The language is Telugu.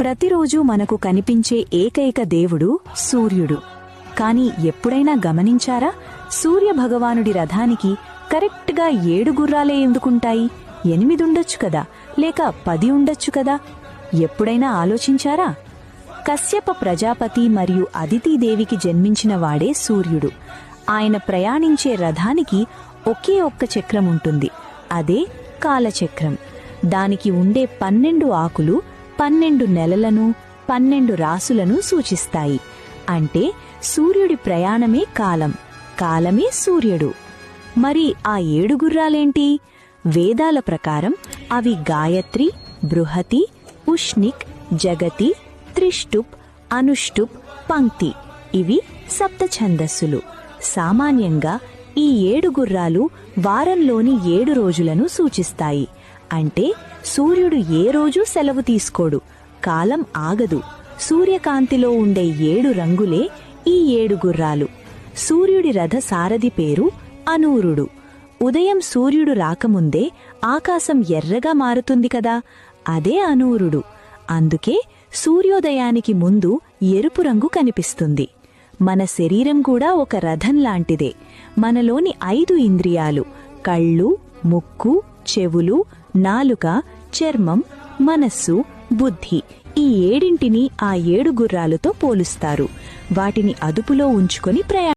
ప్రతిరోజు మనకు కనిపించే ఏకైక దేవుడు సూర్యుడు. కాని ఎప్పుడైనా గమనించారా, సూర్య భగవానుడి రథానికి కరెక్ట్గా 7 గుర్రాలే ఎందుకుంటాయి? 8 ఉండొచ్చు కదా, లేక 10 ఉండొచ్చు కదా? ఎప్పుడైనా ఆలోచించారా? కశ్యప ప్రజాపతి మరియు అదితిదేవికి జన్మించిన వాడే సూర్యుడు. ఆయన ప్రయాణించే రథానికి ఒకే ఒక్క చక్రం ఉంటుంది, అదే కాలచక్రం. దానికి ఉండే 12 ఆకులు 12 నెలలను 12 రాసులను సూచిస్తాయి. అంటే సూర్యుడి ప్రయాణమే కాలం, కాలమే సూర్యుడు. మరి ఆ 7 గుర్రాలేంటి? వేదాల ప్రకారం అవి గాయత్రి, బృహతి, ఉష్ణిక్, జగతి, త్రిష్టుప్, అనుష్టుప్, పంక్తి. ఇవి సప్త ఛందస్సులు. సామాన్యంగా ఈ 7 గుర్రాలు వారంలోని 7 రోజులను సూచిస్తాయి. అంటే సూర్యుడు ఏ రోజూ సెలవు తీసుకోడు, కాలం ఆగదు. సూర్యకాంతిలో ఉండే 7 రంగులే ఈ 7 గుర్రాలు. సూర్యుడి రథ సారథి పేరు అనూరుడు. ఉదయం సూర్యుడు రాకముందే ఆకాశం ఎర్రగా మారుతుంది కదా, అదే అనూరుడు. అందుకే సూర్యోదయానికి ముందు ఎరుపు రంగు కనిపిస్తుంది. మన శరీరం కూడా ఒక రథం లాంటిదే. మనలోని 5 ఇంద్రియాలు కళ్ళు, ముక్కు, చెవులు, నాలుక, చర్మం, మనస్సు, బుద్ధి, ఈ 7ంటిని ఆ 7 గుర్రాలతో పోలుస్తారు. వాటిని అదుపులో ఉంచుకొని